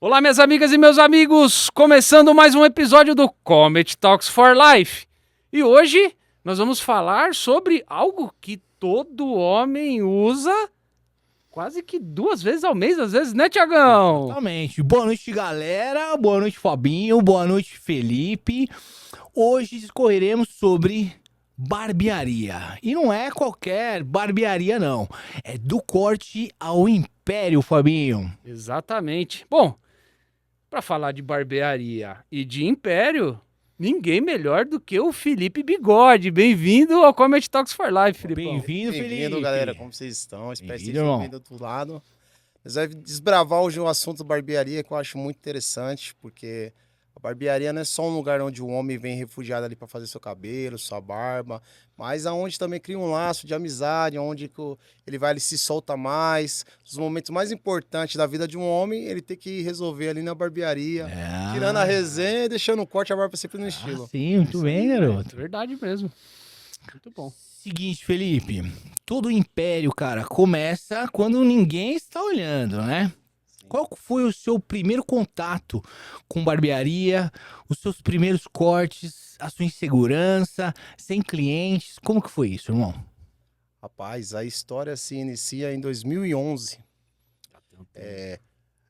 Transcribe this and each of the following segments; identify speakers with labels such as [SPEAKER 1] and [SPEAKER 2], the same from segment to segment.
[SPEAKER 1] Olá, minhas amigas e meus amigos! Começando mais um episódio do Comet Talks for Life. E hoje nós vamos falar sobre algo que todo homem usa quase que 2 vezes ao mês, às vezes, né, Tiagão?
[SPEAKER 2] Exatamente. Boa noite, galera. Boa noite, Fabinho. Boa noite, Felipe. Hoje discorreremos sobre barbearia. E não é qualquer barbearia, não. É do corte ao império, Fabinho.
[SPEAKER 1] Exatamente. Bom, para falar de barbearia e de império, ninguém melhor do que o Felipe Bigode. Bem-vindo ao Comet Talks for Life, Felipe.
[SPEAKER 2] Bem-vindo, Felipe.
[SPEAKER 3] Bem-vindo, galera. Como vocês estão? Espero que
[SPEAKER 2] Bem-vindo,
[SPEAKER 3] estejam
[SPEAKER 2] irmão.
[SPEAKER 3] bem do outro lado. Mas vai desbravar hoje um assunto barbearia que eu acho muito interessante, porque a barbearia não é só um lugar onde o homem vem refugiado ali para fazer seu cabelo, sua barba, mas aonde também cria um laço de amizade, onde ele vai, ele se solta mais. Os momentos mais importantes da vida de um homem, ele tem que resolver ali na barbearia, tirando a resenha e deixando o corte e a barba sempre no estilo.
[SPEAKER 2] Sim, muito bem, garoto.
[SPEAKER 1] Verdade mesmo. Muito bom.
[SPEAKER 2] Seguinte, Felipe. Todo império, cara, começa quando ninguém está olhando, né? Qual foi o seu primeiro contato com barbearia, os seus primeiros cortes, a sua insegurança, sem clientes? Como que foi isso, irmão?
[SPEAKER 3] Rapaz, a história se inicia em 2011.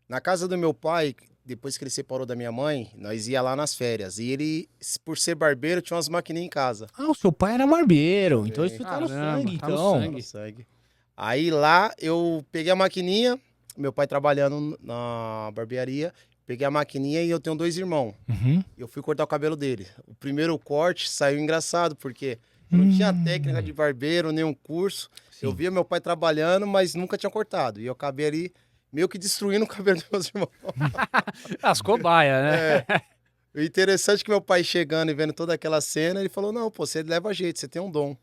[SPEAKER 3] Na casa do meu pai, depois que ele separou da minha mãe, nós ia lá nas férias. E ele, por ser barbeiro, tinha umas maquininhas em casa.
[SPEAKER 2] Ah, o seu pai era barbeiro, então isso tá no
[SPEAKER 1] Caramba,
[SPEAKER 2] sangue,
[SPEAKER 1] tá no
[SPEAKER 2] então.
[SPEAKER 1] sangue.
[SPEAKER 3] No sangue. Aí lá eu peguei a maquininha, meu pai trabalhando na barbearia, peguei a maquininha e eu tenho 2 irmãos.
[SPEAKER 2] Uhum.
[SPEAKER 3] Eu fui cortar o cabelo dele. O primeiro corte saiu engraçado, porque eu não tinha técnica de barbeiro, nenhum curso.
[SPEAKER 2] Sim.
[SPEAKER 3] Eu via meu pai trabalhando, mas nunca tinha cortado. E eu acabei ali meio que destruindo o cabelo dos meus irmãos.
[SPEAKER 1] As cobaias, né?
[SPEAKER 3] O interessante é que meu pai chegando e vendo toda aquela cena, ele falou, não, pô, você leva jeito, você tem um dom.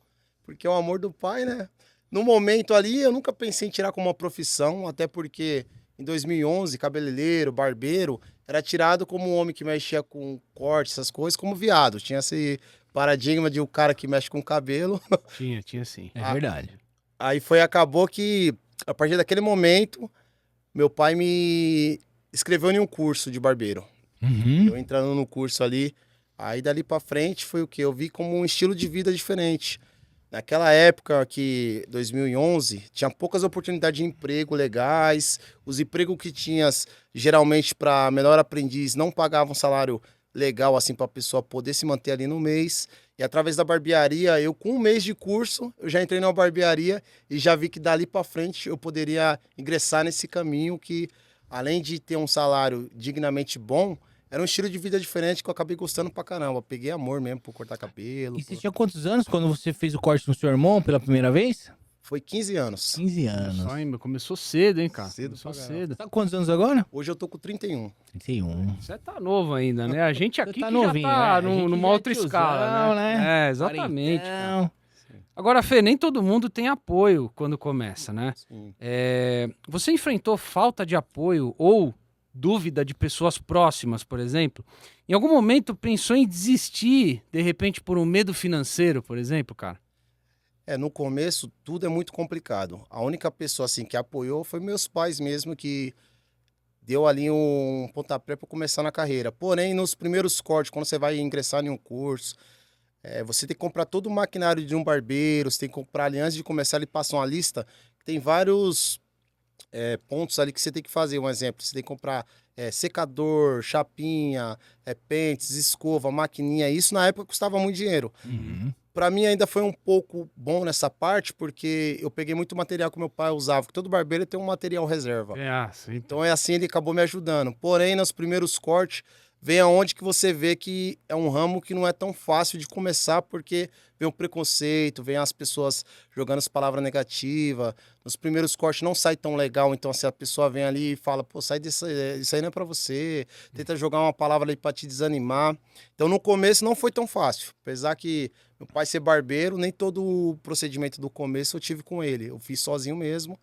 [SPEAKER 3] Porque é o amor do pai, né? No momento ali, eu nunca pensei em tirar como uma profissão, até porque em 2011, cabeleireiro, barbeiro, era tirado como um homem que mexia com corte, essas coisas, como viado. Tinha esse paradigma de o cara que mexe com cabelo.
[SPEAKER 1] Tinha sim.
[SPEAKER 2] É verdade.
[SPEAKER 3] Aí acabou que, a partir daquele momento, meu pai me inscreveu em um curso de barbeiro.
[SPEAKER 2] Uhum.
[SPEAKER 3] Eu entrando no curso ali, aí dali pra frente foi o que? Eu vi como um estilo de vida diferente. Naquela época que, 2011, tinha poucas oportunidades de emprego legais, os empregos que tinhas, geralmente para menor aprendiz, não pagavam salário legal assim para a pessoa poder se manter ali no mês. E através da barbearia, eu com 1 mês de curso, eu já entrei na barbearia e já vi que dali para frente eu poderia ingressar nesse caminho que, além de ter um salário dignamente bom, era um estilo de vida diferente que eu acabei gostando pra caramba. Peguei amor mesmo por cortar cabelo.
[SPEAKER 2] E você tinha quantos anos quando você fez o corte no seu irmão pela primeira vez?
[SPEAKER 3] Foi 15 anos.
[SPEAKER 2] 15 anos.
[SPEAKER 1] Só, hein, meu, começou cedo, hein, cara?
[SPEAKER 3] Cedo
[SPEAKER 1] Começou
[SPEAKER 3] pra caramba.
[SPEAKER 1] cedo.
[SPEAKER 2] Tá com quantos anos agora?
[SPEAKER 3] Hoje eu tô com 31.
[SPEAKER 2] 31.
[SPEAKER 1] Você tá novo ainda, né? A gente aqui
[SPEAKER 2] tá
[SPEAKER 1] que
[SPEAKER 2] novinho,
[SPEAKER 1] já tá
[SPEAKER 2] a gente
[SPEAKER 1] numa
[SPEAKER 2] já é
[SPEAKER 1] outra
[SPEAKER 2] tiozão,
[SPEAKER 1] escala, né? É, exatamente.
[SPEAKER 2] Quarentão.
[SPEAKER 1] Agora, Fê, nem todo mundo tem apoio quando começa, né?
[SPEAKER 3] Sim.
[SPEAKER 1] Você enfrentou falta de apoio ou dúvida de pessoas próximas, por exemplo? Em algum momento pensou em desistir, de repente, por um medo financeiro, por exemplo, cara?
[SPEAKER 3] No começo tudo é muito complicado. A única pessoa assim que apoiou foi meus pais mesmo, que deu ali um pontapé para começar na carreira. Porém, nos primeiros cortes, quando você vai ingressar em um curso, você tem que comprar todo o maquinário de um barbeiro, você tem que comprar ali antes de começar, ele passa uma lista, tem vários pontos ali que você tem que fazer. Um exemplo, você tem que comprar secador, chapinha, pentes, escova, maquininha. Isso na época custava muito dinheiro.
[SPEAKER 2] Uhum.
[SPEAKER 3] Para mim ainda foi um pouco bom nessa parte, porque eu peguei muito material que meu pai usava, porque todo barbeiro tem um material reserva.
[SPEAKER 1] Sim.
[SPEAKER 3] Então é assim, ele acabou me ajudando. Porém, nos primeiros cortes, vem aonde que você vê que é um ramo que não é tão fácil de começar, porque vem o preconceito, vem as pessoas jogando as palavras negativas. Nos primeiros cortes não sai tão legal, então se a pessoa vem ali e fala, pô, sai disso, isso aí não é pra você, tenta jogar uma palavra ali pra te desanimar. Então no começo não foi tão fácil, apesar que meu pai ser barbeiro, nem todo o procedimento do começo eu tive com ele, eu fiz sozinho mesmo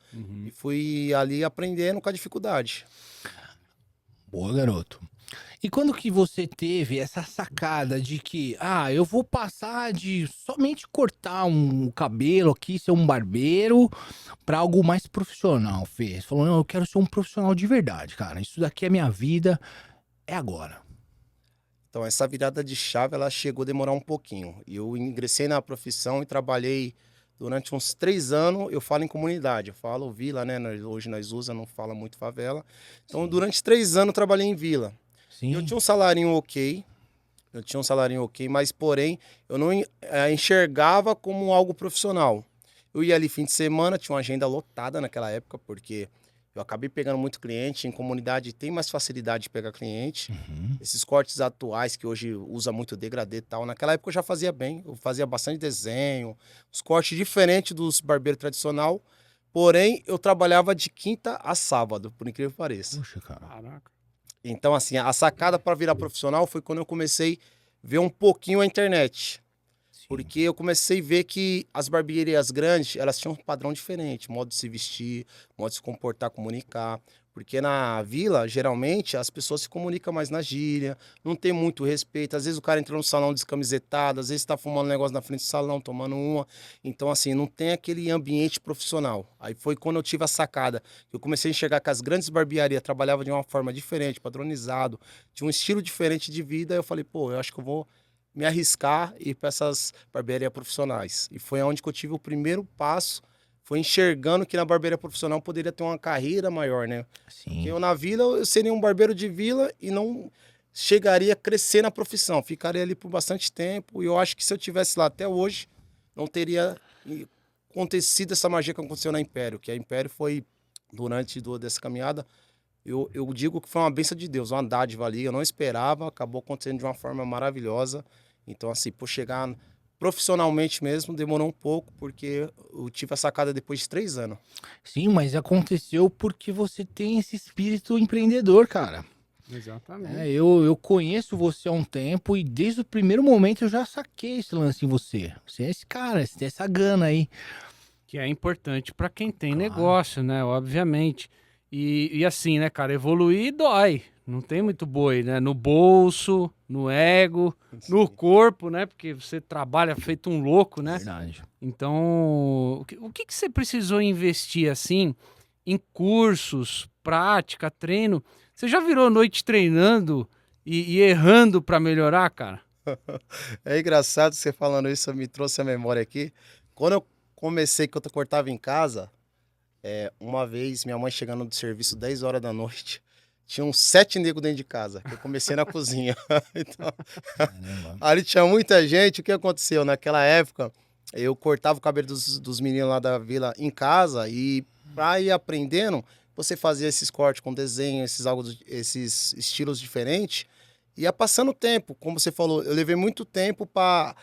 [SPEAKER 3] e fui ali aprendendo com a dificuldade.
[SPEAKER 2] Boa, garoto. E quando que você teve essa sacada de que, eu vou passar de somente cortar um cabelo aqui, ser um barbeiro, pra algo mais profissional, Fê? Você falou, não, eu quero ser um profissional de verdade, cara. Isso daqui é minha vida, é agora.
[SPEAKER 3] Então, essa virada de chave, ela chegou a demorar um pouquinho. Eu ingressei na profissão e trabalhei durante uns 3 anos. Eu falo em comunidade, eu falo vila, né? Hoje nós usamos, não fala muito favela. Então,
[SPEAKER 2] Sim.
[SPEAKER 3] durante 3 anos, eu trabalhei em vila.
[SPEAKER 2] Sim.
[SPEAKER 3] E eu tinha um salarinho ok. Mas porém, eu não enxergava como algo profissional. Eu ia ali fim de semana, tinha uma agenda lotada naquela época, porque eu acabei pegando muito cliente. Em comunidade tem mais facilidade de pegar cliente.
[SPEAKER 2] Uhum.
[SPEAKER 3] Esses cortes atuais que hoje usa muito degradê e tal, naquela época eu já fazia bem, eu fazia bastante desenho, os cortes diferentes dos barbeiros tradicional, porém eu trabalhava de quinta a sábado, por incrível que pareça.
[SPEAKER 2] Puxa, cara.
[SPEAKER 1] Caraca.
[SPEAKER 3] Então assim, a sacada para virar profissional foi quando eu comecei a ver um pouquinho a internet.
[SPEAKER 2] Sim.
[SPEAKER 3] Porque eu comecei a ver que as barbearias grandes, elas tinham um padrão diferente, modo de se vestir, modo de se comportar, comunicar. Porque na vila, geralmente, as pessoas se comunicam mais na gíria, não tem muito respeito. Às vezes o cara entra no salão descamisetado, às vezes tá fumando um negócio na frente do salão, tomando uma. Então, assim, não tem aquele ambiente profissional. Aí foi quando eu tive a sacada. Eu comecei a enxergar que as grandes barbearias trabalhavam de uma forma diferente, padronizado, tinha um estilo diferente de vida. Aí eu falei, pô, eu acho que eu vou me arriscar e ir para essas barbearias profissionais. E foi onde que eu tive o primeiro passo, foi enxergando que na barbearia profissional poderia ter uma carreira maior, né?
[SPEAKER 2] Sim.
[SPEAKER 3] Porque eu na vila, eu seria um barbeiro de vila e não chegaria a crescer na profissão. Ficaria ali por bastante tempo e eu acho que se eu tivesse lá até hoje, não teria acontecido essa magia que aconteceu na Império, que a Império foi, durante dessa caminhada, eu digo que foi uma bênção de Deus, uma dádiva ali, eu não esperava, acabou acontecendo de uma forma maravilhosa. Então, assim, por chegar profissionalmente mesmo, demorou um pouco, porque eu tive a sacada depois de 3 anos.
[SPEAKER 2] Sim, mas aconteceu porque você tem esse espírito empreendedor, cara.
[SPEAKER 1] Exatamente.
[SPEAKER 2] Eu conheço você há um tempo e desde o primeiro momento eu já saquei esse lance em você. Você é esse cara, você tem essa gana aí.
[SPEAKER 1] Que é importante para quem tem
[SPEAKER 2] Claro.
[SPEAKER 1] negócio, né? Obviamente. E assim, né, cara, evoluir dói. Não tem muito boi, né? No bolso, no ego, no corpo, né? Porque você trabalha feito um louco, né?
[SPEAKER 2] Verdade.
[SPEAKER 1] Então, o que você precisou investir, assim, em cursos, prática, treino? Você já virou noite treinando e errando para melhorar, cara?
[SPEAKER 3] É engraçado você falando isso, me trouxe a memória aqui. Quando eu comecei, que eu cortava em casa, uma vez minha mãe chegando do serviço 10 horas da noite, tinha uns 7 negros dentro de casa, que eu comecei na cozinha. Então, ali tinha muita gente. O que aconteceu? Naquela época, eu cortava o cabelo dos meninos lá da vila em casa e pra ir aprendendo, você fazia esses cortes com desenho, esses estilos diferentes. Ia passando o tempo, como você falou, eu levei muito tempo para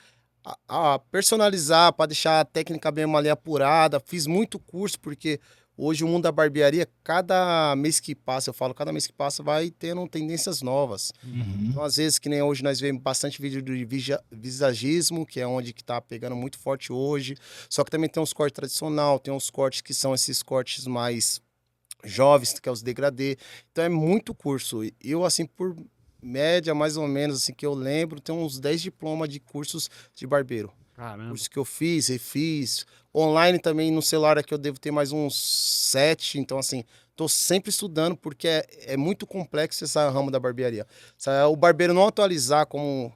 [SPEAKER 3] personalizar, para deixar a técnica bem ali apurada. Fiz muito curso, porque hoje o mundo da barbearia, cada mês que passa, eu falo, cada mês que passa vai tendo tendências novas.
[SPEAKER 2] Uhum.
[SPEAKER 3] Então, às vezes, que nem hoje, nós vemos bastante vídeo de visagismo, que é onde que tá pegando muito forte hoje. Só que também tem uns cortes tradicional, tem uns cortes que são esses cortes mais jovens, que é os degradê. Então, é muito curso. Eu, assim, por média, mais ou menos, assim, que eu lembro, tem uns 10 diplomas de cursos de barbeiro.
[SPEAKER 1] Caramba.
[SPEAKER 3] Cursos que eu fiz, refiz. Online também, no celular aqui eu devo ter mais uns 7. Então, assim, tô sempre estudando, porque é muito complexo essa ramo da barbearia. O barbeiro não atualizar como...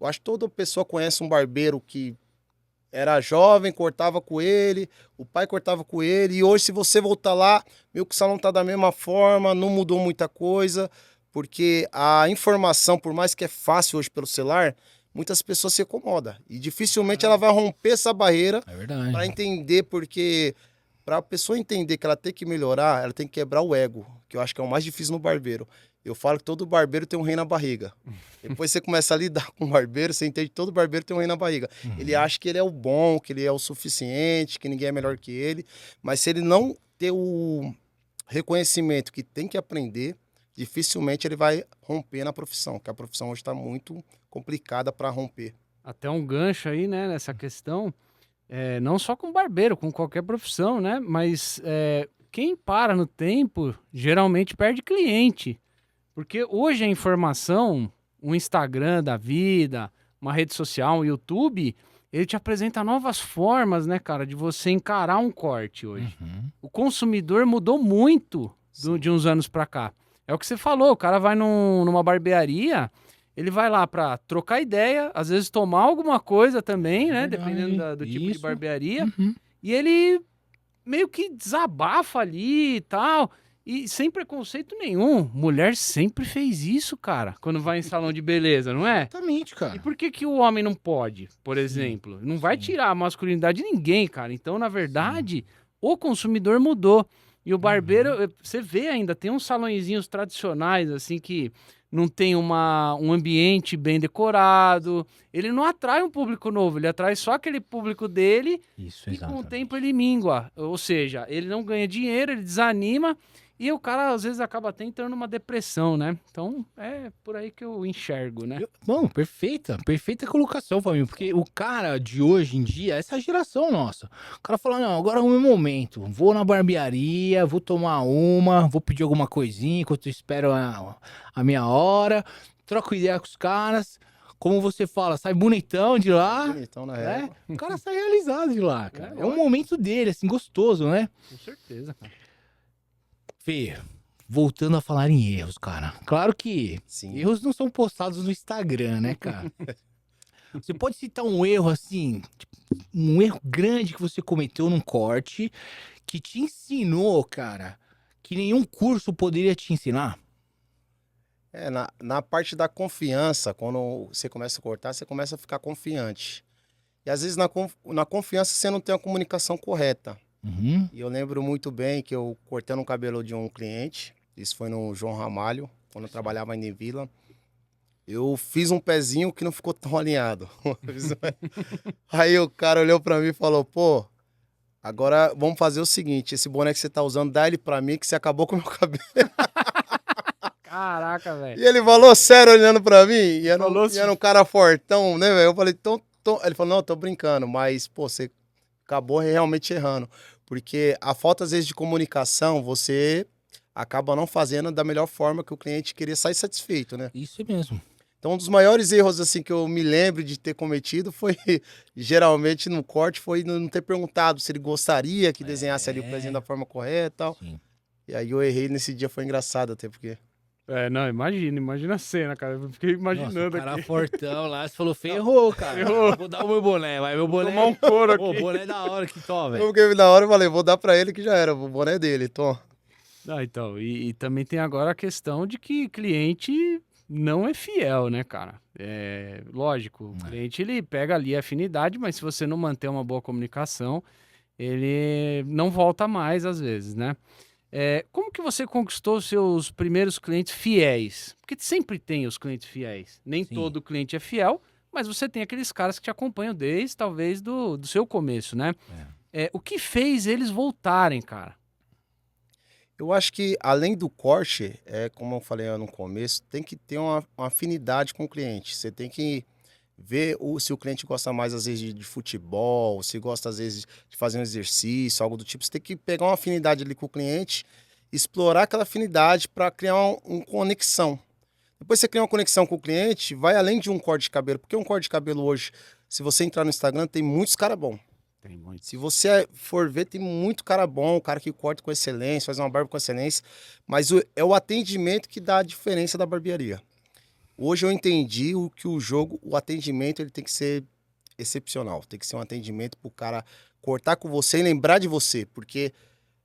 [SPEAKER 3] Eu acho que toda pessoa conhece um barbeiro que era jovem, cortava com ele, o pai cortava com ele, e hoje se você voltar lá, meio que o salão tá da mesma forma, não mudou muita coisa, porque a informação, por mais que é fácil hoje pelo celular, muitas pessoas se acomodam, e dificilmente ela vai romper essa barreira
[SPEAKER 2] É verdade.
[SPEAKER 3] para entender, porque para a pessoa entender que ela tem que melhorar, ela tem que quebrar o ego, que eu acho que é o mais difícil no barbeiro. Eu falo que todo barbeiro tem um rei na barriga. Depois você começa a lidar com o barbeiro, você entende que todo barbeiro tem um rei na barriga.
[SPEAKER 2] Uhum.
[SPEAKER 3] Ele acha que ele é o bom, que ele é o suficiente, que ninguém é melhor que ele. Mas se ele não ter o reconhecimento que tem que aprender, dificilmente ele vai romper na profissão, porque a profissão hoje está muito complicada para romper.
[SPEAKER 1] Até um gancho aí, né, nessa questão, não só com barbeiro, com qualquer profissão, né, mas quem para no tempo geralmente perde cliente, Porque hoje a informação, um Instagram da vida, uma rede social, um YouTube, ele te apresenta novas formas, né, cara, de você encarar um corte hoje. O consumidor mudou muito de uns anos pra cá. É o que você falou, o cara vai numa barbearia, ele vai lá pra trocar ideia, às vezes tomar alguma coisa também, né, dependendo do tipo de barbearia, e ele meio que desabafa ali e tal, e sem preconceito nenhum. Mulher sempre fez isso, cara, quando vai em salão de beleza, não é?
[SPEAKER 2] Exatamente, cara.
[SPEAKER 1] E por que que o homem não pode, por exemplo? Não vai tirar a masculinidade de ninguém, cara. Então, na verdade, o consumidor mudou. E o barbeiro, você vê ainda, tem uns salõezinhos tradicionais, assim, que não tem um ambiente bem decorado. Ele não atrai um público novo, ele atrai só aquele público dele
[SPEAKER 2] Isso,
[SPEAKER 1] e com o
[SPEAKER 2] exatamente.
[SPEAKER 1] tempo ele mingua. Ou seja, ele não ganha dinheiro, ele desanima e o cara às vezes acaba até entrando numa depressão, né? Então é por aí que eu enxergo, né?
[SPEAKER 2] Bom, perfeita colocação, família, porque o cara de hoje em dia, essa geração nossa, o cara fala, não, agora é o meu momento, vou na barbearia, vou tomar vou pedir alguma coisinha enquanto eu espero a minha hora, troco ideia com os caras, como você fala, sai bonitão de lá,
[SPEAKER 3] Bonitão na
[SPEAKER 2] né?
[SPEAKER 3] régua.
[SPEAKER 2] O cara sai realizado de lá, cara. É um
[SPEAKER 1] lógico.
[SPEAKER 2] momento dele, assim, gostoso, né?
[SPEAKER 1] Com certeza, cara.
[SPEAKER 2] Fê, voltando a falar em erros, cara. Claro que
[SPEAKER 3] Sim.
[SPEAKER 2] erros não são postados no Instagram, né, cara? Você pode citar um erro assim, tipo, um erro grande que você cometeu num corte que te ensinou, cara, que nenhum curso poderia te ensinar?
[SPEAKER 3] Na parte da confiança, quando você começa a cortar, você começa a ficar confiante. E às vezes na confiança você não tem a comunicação correta.
[SPEAKER 2] Uhum.
[SPEAKER 3] E eu lembro muito bem que eu cortando o cabelo de um cliente, isso foi no João Ramalho, quando eu trabalhava ainda em Vila. Eu fiz um pezinho que não ficou tão alinhado. Aí o cara olhou pra mim e falou, pô, agora vamos fazer o seguinte, esse boné que você tá usando, dá ele pra mim que você acabou com o meu cabelo.
[SPEAKER 1] Caraca, velho.
[SPEAKER 3] E ele falou sério olhando pra mim, e era,
[SPEAKER 1] Falou
[SPEAKER 3] e era um cara fortão, né, velho? Eu falei, então... Ele falou, não, tô brincando, mas, pô, você acabou realmente errando. Porque a falta, às vezes, de comunicação, você acaba não fazendo da melhor forma que o cliente queria sair satisfeito, né?
[SPEAKER 2] Isso mesmo.
[SPEAKER 3] Então, um dos maiores erros, assim, que eu me lembro de ter cometido foi, geralmente, no corte, foi não ter perguntado se ele gostaria que desenhasse ali o pezinho da forma correta e tal.
[SPEAKER 2] Sim.
[SPEAKER 3] E aí eu errei nesse dia, foi engraçado até, porque...
[SPEAKER 1] É, não, imagina a cena, cara. Eu fiquei imaginando
[SPEAKER 2] Nossa, o cara
[SPEAKER 1] aqui.
[SPEAKER 2] fortão lá, você falou, ferrou, cara.
[SPEAKER 1] Ferrou.
[SPEAKER 2] Vou dar o meu boné, vai. Meu boné.
[SPEAKER 1] Tomar um couro
[SPEAKER 2] Pô,
[SPEAKER 1] aqui.
[SPEAKER 2] boné da hora que tó,
[SPEAKER 3] Eu
[SPEAKER 2] velho.
[SPEAKER 3] fiquei na hora e falei, vou dar pra ele que já era, o boné é dele, Tom.
[SPEAKER 1] Ah, então, e também tem agora a questão de que cliente não é fiel, né, cara? É, lógico, o cliente ele pega ali a afinidade, mas se você não manter uma boa comunicação, ele não volta mais às vezes, né? Como que você conquistou seus primeiros clientes fiéis? Porque sempre tem os clientes fiéis. Nem
[SPEAKER 2] Sim.
[SPEAKER 1] todo cliente é fiel, mas você tem aqueles caras que te acompanham desde, talvez, do seu começo, né? O que fez eles voltarem, cara?
[SPEAKER 3] Eu acho que, além do corte, como eu falei no começo, tem que ter uma afinidade com o cliente. Você tem que ver se o cliente gosta mais, às vezes, de futebol, se gosta, às vezes, de fazer um exercício, algo do tipo. Você tem que pegar uma afinidade ali com o cliente, explorar aquela afinidade para criar uma conexão. Depois você cria uma conexão com o cliente, vai além de um corte de cabelo. Porque um corte de cabelo hoje, se você entrar no Instagram, tem muitos caras bons.
[SPEAKER 1] Tem muito.
[SPEAKER 3] Se você for ver, tem muito cara bom, o cara que corta com excelência, faz uma barba com excelência, mas é o atendimento que dá a diferença da barbearia. Hoje eu entendi o atendimento ele tem que ser excepcional, tem que ser um atendimento pro cara cortar com você e lembrar de você, porque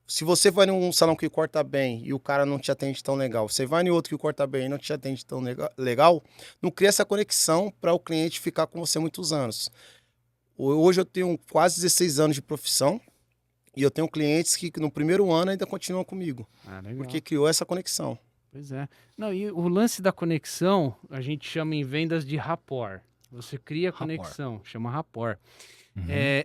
[SPEAKER 3] se você vai num salão que corta bem e o cara não te atende tão legal, você vai em outro que corta bem e não te atende tão legal, não cria essa conexão para o cliente ficar com você muitos anos. Hoje eu tenho quase 16 anos de profissão e eu tenho clientes que no primeiro ano ainda continuam comigo,
[SPEAKER 1] Ah, legal.
[SPEAKER 3] porque criou essa conexão.
[SPEAKER 1] Pois é. Não, e o lance da conexão, a gente chama em vendas de rapport. Você cria conexão, chama rapport.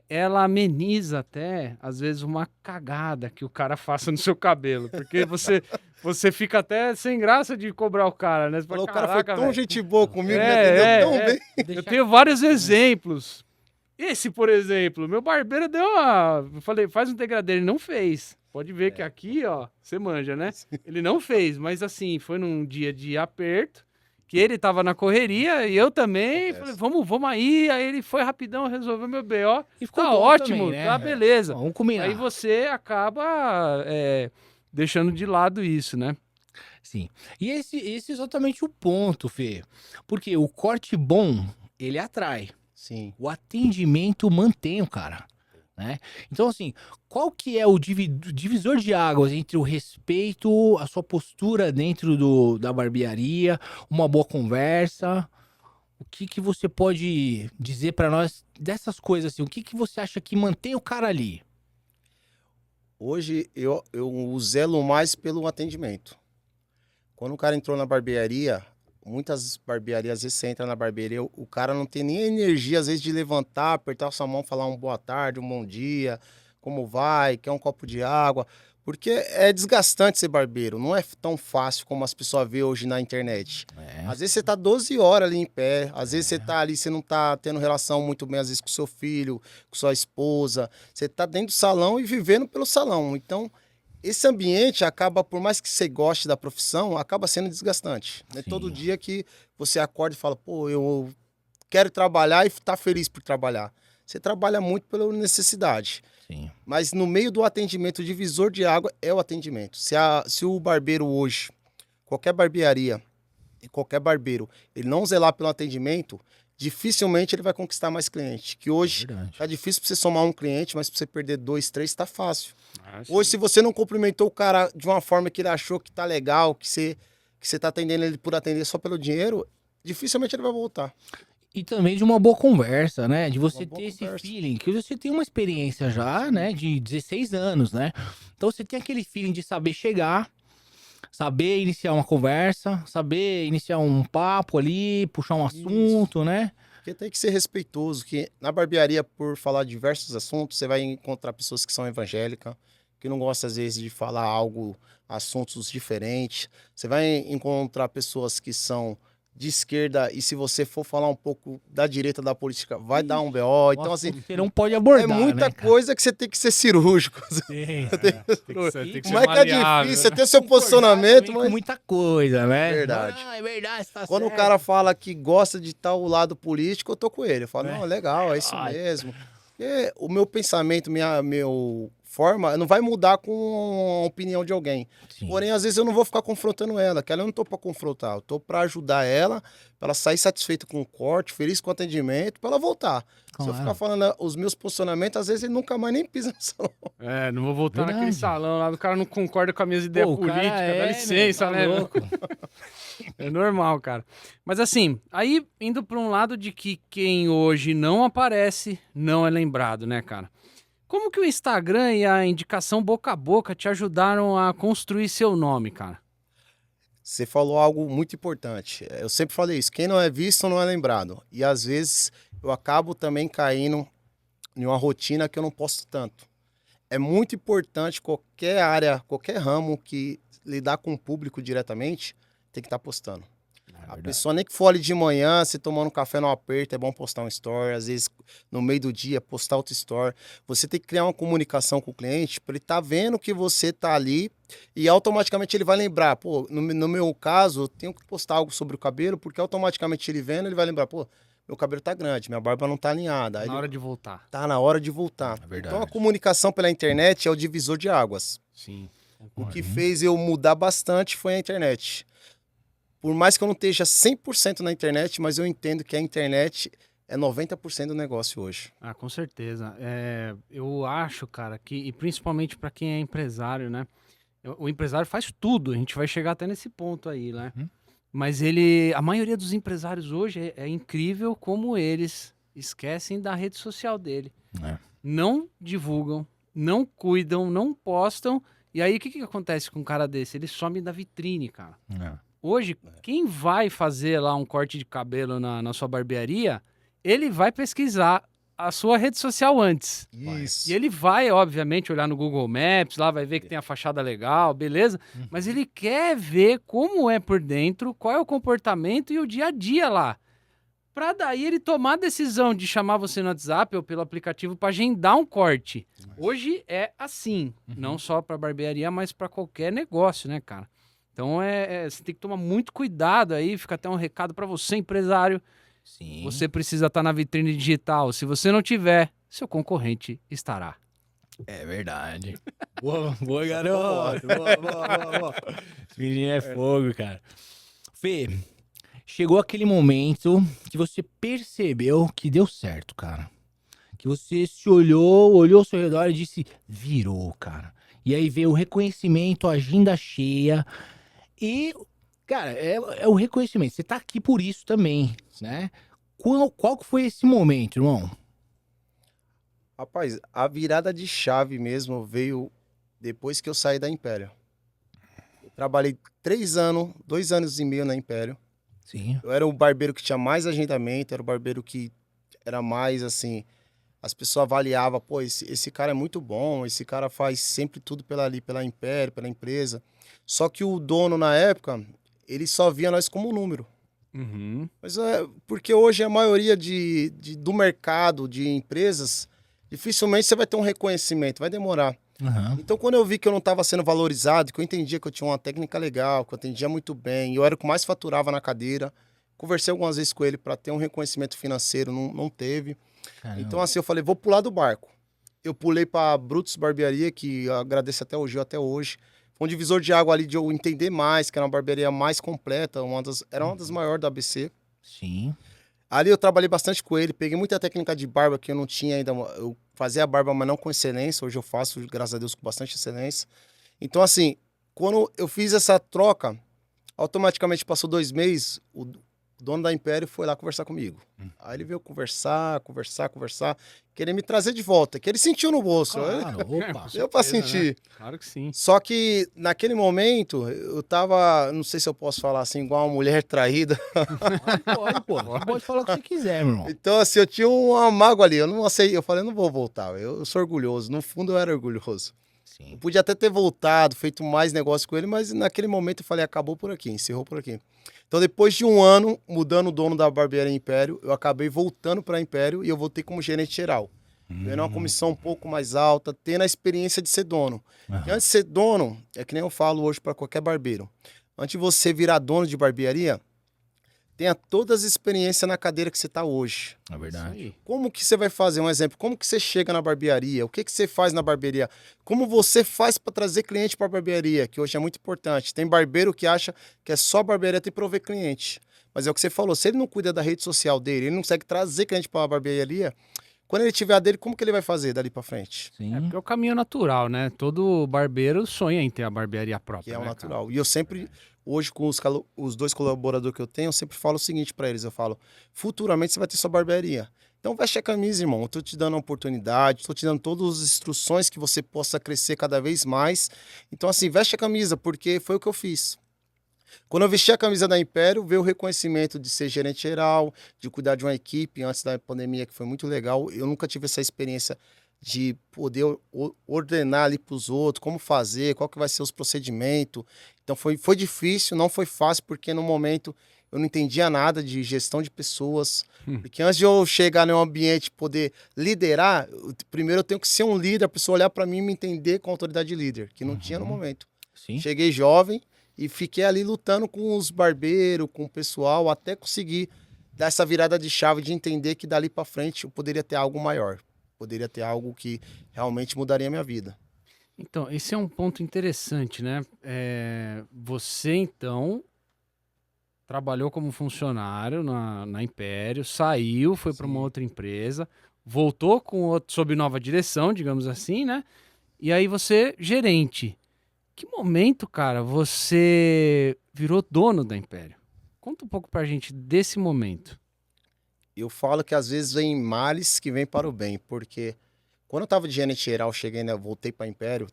[SPEAKER 1] Ela ameniza até, às vezes, uma cagada que o cara faça no seu cabelo. Porque você fica até sem graça de cobrar o cara, né? Você fala,
[SPEAKER 3] O cara foi
[SPEAKER 1] "Caraca,
[SPEAKER 3] tão
[SPEAKER 1] velho."
[SPEAKER 3] gente boa comigo, me atendeu tão bem.
[SPEAKER 1] Eu tenho vários exemplos. Esse, por exemplo, meu barbeiro deu uma... Eu falei, faz um degradê, ele não fez. Pode ver que aqui, ó, você manja, né? Ele não fez, mas assim, foi num dia de aperto, que ele tava na correria e eu também.
[SPEAKER 3] Acontece.
[SPEAKER 1] Falei, vamos aí. Aí ele foi rapidão, resolveu meu BO.
[SPEAKER 2] E ficou
[SPEAKER 1] Tá
[SPEAKER 2] bom
[SPEAKER 1] ótimo,
[SPEAKER 2] também, né?
[SPEAKER 1] tá beleza.
[SPEAKER 2] Vamos combinar.
[SPEAKER 1] Aí você acaba deixando de lado isso, né?
[SPEAKER 2] Sim. E esse é exatamente o ponto, Fê. Porque o corte bom, ele atrai.
[SPEAKER 3] Sim.
[SPEAKER 2] O atendimento mantém o cara, né? Então, assim, qual que é o divisor de águas entre o respeito, a sua postura dentro da barbearia, uma boa conversa? O que você pode dizer pra nós dessas coisas, assim? O que você acha que mantém o cara ali?
[SPEAKER 3] Hoje eu zelo mais pelo atendimento. Quando o cara entrou na barbearia, muitas barbearias, às vezes você entra na barbearia, o cara não tem nem a energia, às vezes, de levantar, apertar a sua mão, falar um boa tarde, um bom dia, como vai, quer um copo de água. Porque é desgastante ser barbeiro, não é tão fácil como as pessoas vê hoje na internet. Às vezes você tá 12 horas ali em pé, às vezes você tá ali, você não tá tendo relação muito bem, às vezes, com seu filho, com sua esposa. Você tá dentro do salão e vivendo pelo salão. Então, esse ambiente acaba, por mais que você goste da profissão, acaba sendo desgastante. Não é
[SPEAKER 2] Sim.
[SPEAKER 3] todo dia que você acorda e fala, pô, eu quero trabalhar e tá feliz por trabalhar. Você trabalha muito pela necessidade.
[SPEAKER 2] Sim.
[SPEAKER 3] Mas no meio do atendimento, o divisor de água é o atendimento. Se o barbeiro hoje, qualquer barbearia e qualquer barbeiro, ele não zelar pelo atendimento, dificilmente ele vai conquistar mais cliente. Que hoje
[SPEAKER 2] Verdade.
[SPEAKER 3] tá difícil para você somar um cliente, mas para você perder 2, 3 tá fácil. Hoje, se você não cumprimentou o cara de uma forma que ele achou que tá legal, que você tá atendendo ele por atender só pelo dinheiro, dificilmente ele vai voltar.
[SPEAKER 2] E também de uma boa conversa, né? De você
[SPEAKER 3] Uma boa
[SPEAKER 2] ter esse
[SPEAKER 3] conversa.
[SPEAKER 2] feeling, que você tem uma experiência já, né? De 16 anos, né? Então você tem aquele feeling de saber chegar, saber iniciar uma conversa, saber iniciar um papo ali, puxar um assunto, né?
[SPEAKER 3] Porque tem que ser respeitoso, que na barbearia, por falar de diversos assuntos, você vai encontrar pessoas que são evangélicas, que não gostam, às vezes, de falar assuntos diferentes. Você vai encontrar pessoas que são de esquerda, e se você for falar um pouco da direita da política, vai dar um BO. Então, assim,
[SPEAKER 2] Você não pode abordar,
[SPEAKER 3] é muita
[SPEAKER 2] né, cara?
[SPEAKER 3] coisa que você tem que ser cirúrgico.
[SPEAKER 1] Tem que ser
[SPEAKER 3] Mas é que é
[SPEAKER 1] maleável,
[SPEAKER 3] difícil,
[SPEAKER 1] né?
[SPEAKER 3] você ter seu
[SPEAKER 2] Concordar
[SPEAKER 3] posicionamento,
[SPEAKER 2] também com
[SPEAKER 3] mas...
[SPEAKER 2] muita coisa, né?
[SPEAKER 3] Verdade.
[SPEAKER 2] Ah, é verdade, você tá
[SPEAKER 3] Quando o
[SPEAKER 2] certo.
[SPEAKER 3] cara fala que gosta de tal lado político, eu tô com ele. Eu falo, não, legal, é isso
[SPEAKER 2] Ai.
[SPEAKER 3] mesmo. Porque o meu pensamento, meu forma, não vai mudar com a opinião de alguém.
[SPEAKER 2] Sim.
[SPEAKER 3] Porém, às vezes eu não vou ficar confrontando ela, que ela eu não tô pra confrontar. Eu tô pra ajudar ela, pra ela sair satisfeita com o corte, feliz com o atendimento, pra ela voltar. Se eu
[SPEAKER 2] Claro.
[SPEAKER 3] ficar falando os meus posicionamentos, às vezes ele nunca mais nem pisa no salão.
[SPEAKER 1] Não vou voltar
[SPEAKER 2] Verdade.
[SPEAKER 1] naquele salão lá, o cara não concorda com as minhas ideias
[SPEAKER 2] Pô, o cara
[SPEAKER 1] políticas, dá licença,
[SPEAKER 2] tá
[SPEAKER 1] né? meu?
[SPEAKER 2] louco.
[SPEAKER 1] É normal, cara. Mas assim, aí indo pra um lado de que quem hoje não aparece, não é lembrado, né, cara? Como que o Instagram e a indicação boca a boca te ajudaram a construir seu nome, cara?
[SPEAKER 3] Você falou algo muito importante. Eu sempre falei isso, quem não é visto não é lembrado. E às vezes eu acabo também caindo em uma rotina que eu não posto tanto. É muito importante qualquer área, qualquer ramo que lidar com o público diretamente, tem que estar postando. A pessoa nem que for ali de manhã, se tomando um café no aperto, é bom postar um story. Às vezes, no meio do dia, postar outro story. Você tem que criar uma comunicação com o cliente para ele estar vendo que você tá ali e automaticamente ele vai lembrar. Pô, no meu caso, eu tenho que postar algo sobre o cabelo, porque automaticamente ele vendo, ele vai lembrar, pô, meu cabelo tá grande, minha barba não tá alinhada. Aí
[SPEAKER 1] Na
[SPEAKER 3] ele-
[SPEAKER 1] hora de voltar.
[SPEAKER 3] Tá na hora de voltar.
[SPEAKER 2] É verdade.
[SPEAKER 3] Então a comunicação pela internet é o divisor de águas.
[SPEAKER 1] Sim.
[SPEAKER 3] O que fez eu mudar bastante foi a internet. Por mais que eu não esteja 100% na internet, mas eu entendo que a internet é 90% do negócio hoje.
[SPEAKER 1] Ah, com certeza. Eu acho, cara, que, e principalmente para quem é empresário, né? O empresário faz tudo, a gente vai chegar até nesse ponto aí, né?
[SPEAKER 2] Uhum.
[SPEAKER 1] Mas a maioria dos empresários hoje é incrível como eles esquecem da rede social dele.
[SPEAKER 2] É.
[SPEAKER 1] Não divulgam, não cuidam, não postam. E aí, o que acontece com um cara desse? Ele some da vitrine, cara.
[SPEAKER 2] É.
[SPEAKER 1] Hoje, quem vai fazer lá um corte de cabelo na sua barbearia, ele vai pesquisar a sua rede social antes.
[SPEAKER 3] Isso.
[SPEAKER 1] E ele vai, obviamente, olhar no Google Maps, lá vai ver que tem a fachada legal, beleza? Mas ele quer ver como é por dentro, qual é o comportamento e o dia a dia lá. pra daí ele tomar a decisão de chamar você no WhatsApp ou pelo aplicativo pra agendar um corte. Hoje é assim, não só pra barbearia, mas pra qualquer negócio, né, cara? Então você tem que tomar muito cuidado aí, fica até um recado pra você, empresário.
[SPEAKER 2] Sim.
[SPEAKER 1] Você precisa estar na vitrine digital. Se você não tiver, seu concorrente estará.
[SPEAKER 2] É verdade. Boa, garoto. Boa. Esse menino é fogo, cara. Fê, chegou aquele momento que você percebeu que deu certo, cara. Que você se olhou ao seu redor e disse, virou, cara. E aí veio o reconhecimento, a agenda cheia. E, cara, é o reconhecimento. Você tá aqui por isso também, né? Qual que foi esse momento, irmão?
[SPEAKER 3] Rapaz, a virada de chave mesmo veio depois que eu saí da Império. Eu trabalhei 2 anos e meio na Império.
[SPEAKER 2] Sim.
[SPEAKER 3] Eu era o barbeiro que tinha mais agendamento, era o barbeiro que era mais assim. As pessoas avaliavam, pô, esse cara é muito bom, esse cara faz sempre tudo pela Império, pela empresa. Só que o dono, na época, ele só via nós como um número. Mas porque hoje a maioria do mercado de empresas, dificilmente você vai ter um reconhecimento, vai demorar.
[SPEAKER 2] Uhum.
[SPEAKER 3] Então, quando eu vi que eu não estava sendo valorizado, que eu entendia que eu tinha uma técnica legal, que eu atendia muito bem, eu era o que mais faturava na cadeira, conversei algumas vezes com ele para ter um reconhecimento financeiro, não teve.
[SPEAKER 2] Caramba.
[SPEAKER 3] Então, assim, eu falei, vou pular do barco. Eu pulei para Brutus Barbearia, que eu agradeço até hoje. Foi um divisor de água ali de eu entender mais, que era uma barbearia mais completa, era uma das maiores da ABC.
[SPEAKER 2] Sim.
[SPEAKER 3] Ali eu trabalhei bastante com ele, peguei muita técnica de barba que eu não tinha ainda. Eu fazia a barba, mas não com excelência. Hoje eu faço, graças a Deus, com bastante excelência. Então, assim, quando eu fiz essa troca, automaticamente passou 2 meses, o dono da Império foi lá conversar comigo. Aí ele veio conversar, querer me trazer de volta, que ele sentiu no bolso.
[SPEAKER 2] Claro, opa.
[SPEAKER 3] Deu pra sentir.
[SPEAKER 1] Né? Claro que sim.
[SPEAKER 3] Só que naquele momento eu tava, não sei se eu posso falar assim, igual uma mulher traída.
[SPEAKER 2] Pode, pô. Você pode falar o que você quiser, meu irmão.
[SPEAKER 3] Então, assim, eu tinha uma mágoa ali. Eu não sei, eu falei, eu não vou voltar. Eu sou orgulhoso. No fundo, eu era orgulhoso.
[SPEAKER 2] Sim.
[SPEAKER 3] Eu podia até ter voltado, feito mais negócio com ele, mas naquele momento eu falei, acabou por aqui, encerrou por aqui. Então, depois de um ano mudando o dono da barbearia Império, eu acabei voltando para Império e eu voltei como gerente geral. Ganhando uma comissão um pouco mais alta, tendo a experiência de ser dono. E antes de ser dono, é que nem eu falo hoje para qualquer barbeiro. Antes de você virar dono de barbearia, tenha todas as experiências na cadeira que você está hoje.
[SPEAKER 2] É verdade.
[SPEAKER 3] Como que você vai fazer? Um exemplo, como que você chega na barbearia? O que que você faz na barbearia? Como você faz para trazer cliente para a barbearia? Que hoje é muito importante. Tem barbeiro que acha que é só barbearia ter prover cliente. Mas é o que você falou, se ele não cuida da rede social dele, ele não consegue trazer cliente para a barbearia, quando ele tiver a dele, como que ele vai fazer dali para frente?
[SPEAKER 2] Sim.
[SPEAKER 1] É porque é o caminho natural, né? Todo barbeiro sonha em ter a barbearia própria.
[SPEAKER 3] Que é o
[SPEAKER 1] né,
[SPEAKER 3] natural.
[SPEAKER 1] cara?
[SPEAKER 3] E eu sempre, hoje com os 2 colaboradores que eu tenho, eu sempre falo o seguinte para eles, eu falo, futuramente você vai ter sua barbearia. Então veste a camisa, irmão, eu tô te dando a oportunidade, tô te dando todas as instruções que você possa crescer cada vez mais. Então assim, veste a camisa, porque foi o que eu fiz. Quando eu vesti a camisa da Império, veio o reconhecimento de ser gerente geral, de cuidar de uma equipe antes da pandemia, que foi muito legal. Eu nunca tive essa experiência de poder ordenar ali para os outros, como fazer, qual que vai ser os procedimentos. Então foi difícil, não foi fácil, porque no momento eu não entendia nada de gestão de pessoas. Porque antes de eu chegar num ambiente poder liderar, primeiro eu tenho que ser um líder, a pessoa olhar para mim e me entender com a autoridade de líder, que não tinha no momento.
[SPEAKER 2] Sim.
[SPEAKER 3] Cheguei jovem e fiquei ali lutando com os barbeiros, com o pessoal, até conseguir dar essa virada de chave de entender que dali para frente eu poderia ter algo maior. Poderia ter algo que realmente mudaria a minha vida.
[SPEAKER 1] Então, esse é um ponto interessante, né? Você, então, trabalhou como funcionário na Império, saiu, foi para uma outra empresa, voltou sob nova direção, digamos assim, né? E aí você, gerente. Que momento, cara, você virou dono da Império? Conta um pouco pra gente desse momento.
[SPEAKER 3] Eu falo que às vezes vem males que vem para o bem, porque quando eu estava de gerente geral, voltei para Império,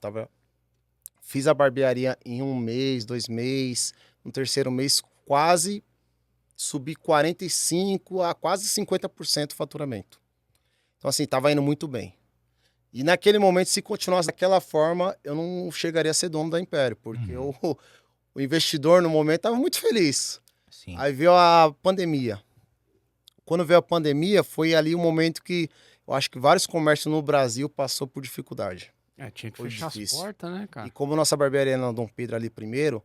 [SPEAKER 3] fiz a barbearia em 1 mês, 2 meses, no terceiro mês quase subi 45% a quase 50% do faturamento. Então assim, estava indo muito bem. E naquele momento, se continuasse daquela forma, eu não chegaria a ser dono da Império, porque o investidor no momento estava muito feliz.
[SPEAKER 2] Sim.
[SPEAKER 3] Aí veio a pandemia. quando veio a pandemia, foi ali o momento que eu acho que vários comércios no Brasil passou por dificuldade.
[SPEAKER 1] Tinha que
[SPEAKER 3] Foi
[SPEAKER 1] fechar
[SPEAKER 3] difícil.
[SPEAKER 1] as portas, né, cara?
[SPEAKER 3] E como nossa barbearia na Dom Pedro ali primeiro,